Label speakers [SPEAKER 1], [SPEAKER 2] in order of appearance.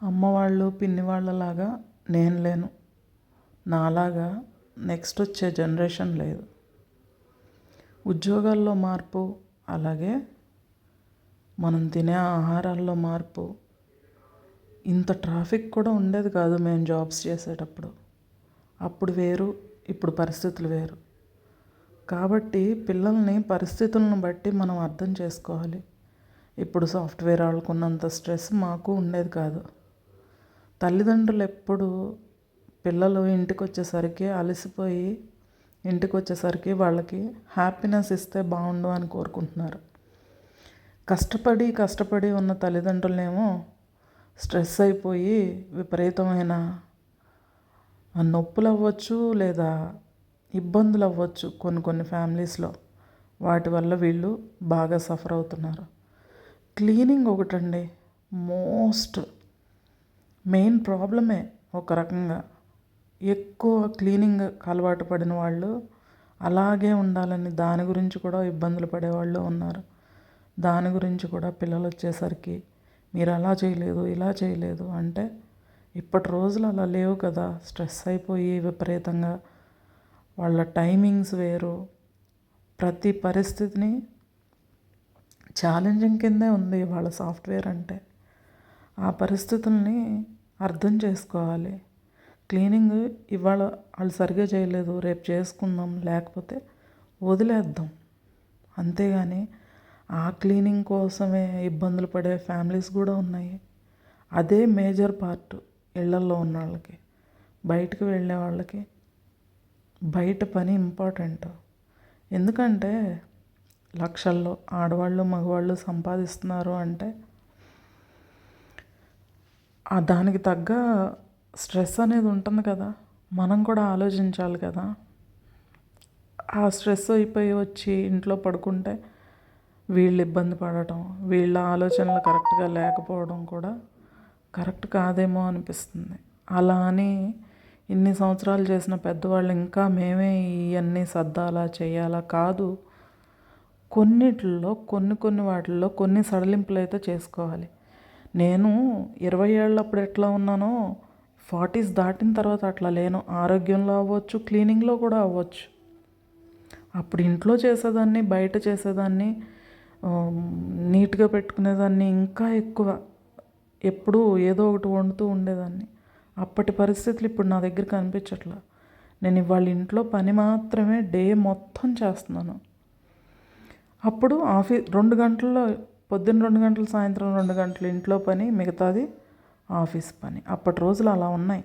[SPEAKER 1] అమ్మ వాళ్ళు పిన్ని వాళ్ళలాగా నేను లేను. నాలాగా నెక్స్ట్ వచ్చే జనరేషన్ లేదు. ఉద్యోగాల్లో మార్పు, అలాగే మనం తినే ఆహారాల్లో మార్పు. ఇంత ట్రాఫిక్ కూడా ఉండేది కాదు మేము జాబ్స్ చేసేటప్పుడు. అప్పుడు వేరు, ఇప్పుడు పరిస్థితులు వేరు. కాబట్టి పిల్లల్ని పరిస్థితులను బట్టి మనం అర్థం చేసుకోవాలి. ఇప్పుడు సాఫ్ట్వేర్ వాళ్ళకున్నంత స్ట్రెస్ మాకు ఉండేది కాదు. తల్లిదండ్రులు ఎప్పుడు పిల్లలు ఇంటికి వచ్చేసరికి అలసిపోయి ఇంటికి వచ్చేసరికి వాళ్ళకి హ్యాపీనెస్ ఇస్తే బాగుండు అని కోరుకుంటున్నారు. కష్టపడి ఉన్న తల్లిదండ్రులనేమో స్ట్రెస్ అయిపోయి విపరీతమైన నొప్పులు అవ్వచ్చు, లేదా ఇబ్బందులు అవ్వచ్చు కొన్ని ఫ్యామిలీస్లో. వాటి వల్ల వీళ్ళు బాగా సఫర్ అవుతున్నారు. క్లీనింగ్ ఒకటండి మోస్ట్ మెయిన్ ప్రాబ్లమే. ఒక రకంగా ఎక్కువ క్లీనింగ్ అలవాటు పడిన వాళ్ళు అలాగే ఉండాలని దాని గురించి కూడా ఇబ్బందులు పడేవాళ్ళు ఉన్నారు. దాని గురించి కూడా పిల్లలు వచ్చేసరికి మీరు అలా చేయలేదు, ఇలా చేయలేదు అంటే, ఇప్పటి రోజులు అలా లేవు కదా. స్ట్రెస్ అయిపోయి విపరీతంగా వాళ్ళ టైమింగ్స్ వేరు. ప్రతి పరిస్థితిని ఛాలెంజింగ్ కిందే ఉంది వాళ్ళ సాఫ్ట్వేర్ అంటే. ఆ పరిస్థితుల్ని అర్థం చేసుకోవాలి. క్లీనింగ్ ఇవాళ వాళ్ళు సరిగ్గా చేయలేదు, రేపు చేసుకుందాం, లేకపోతే వదిలేద్దాం. అంతేగాని ఆ క్లీనింగ్ కోసమే ఇబ్బందులు పడే ఫ్యామిలీస్ కూడా ఉన్నాయి. అదే మేజర్ పార్ట్ ఇళ్లల్లో ఉన్న వాళ్ళకి. బయటకు వెళ్ళే వాళ్ళకి బయట పని ఇంపార్టెంట్. ఎందుకంటే లక్షల్లో ఆడవాళ్ళు మగవాళ్ళు సంపాదిస్తున్నారు అంటే దానికి తగ్గ స్ట్రెస్ అనేది ఉంటుంది కదా. మనం కూడా ఆలోచించాలి కదా. ఆ స్ట్రెస్ అయిపోయి వచ్చి ఇంట్లో పడుకుంటే వీళ్ళు ఇబ్బంది పడటం, వీళ్ళ ఆలోచనలు కరెక్ట్గా లేకపోవడం కూడా కరెక్ట్ కాదేమో అనిపిస్తుంది. అలా అని ఇన్ని సంవత్సరాలు చేసిన పెద్దవాళ్ళు ఇంకా మేమే ఇవన్నీ సర్దాలా చేయాలా కాదు. కొన్నిటిల్లో కొన్ని వాటిల్లో కొన్ని సడలింపులు అయితే చేసుకోవాలి. నేను 20 ఏళ్ళప్పుడు ఎట్లా ఉన్నానో 40s దాటిన తర్వాత అట్లా లేను. ఆరోగ్యంలో అవ్వచ్చు, క్లీనింగ్లో కూడా అవ్వచ్చు. అప్పుడు ఇంట్లో చేసేదాన్ని, బయట చేసేదాన్ని, నీట్గా పెట్టుకునేదాన్ని, ఇంకా ఎక్కువ ఎప్పుడూ ఏదో ఒకటి వండుతూ ఉండేదాన్ని. అప్పటి పరిస్థితులు ఇప్పుడు నా దగ్గర కనిపించట్లా. నేను ఇవాళ ఇంట్లో పని మాత్రమే డే మొత్తం చేస్తున్నాను. అప్పుడు 2 గంటల్లో, పొద్దున్న 2 గంటలు, సాయంత్రం 2 గంటలు ఇంట్లో పని, మిగతాది ఆఫీస్ పని. అప్పటి రోజులు అలా ఉన్నాయి.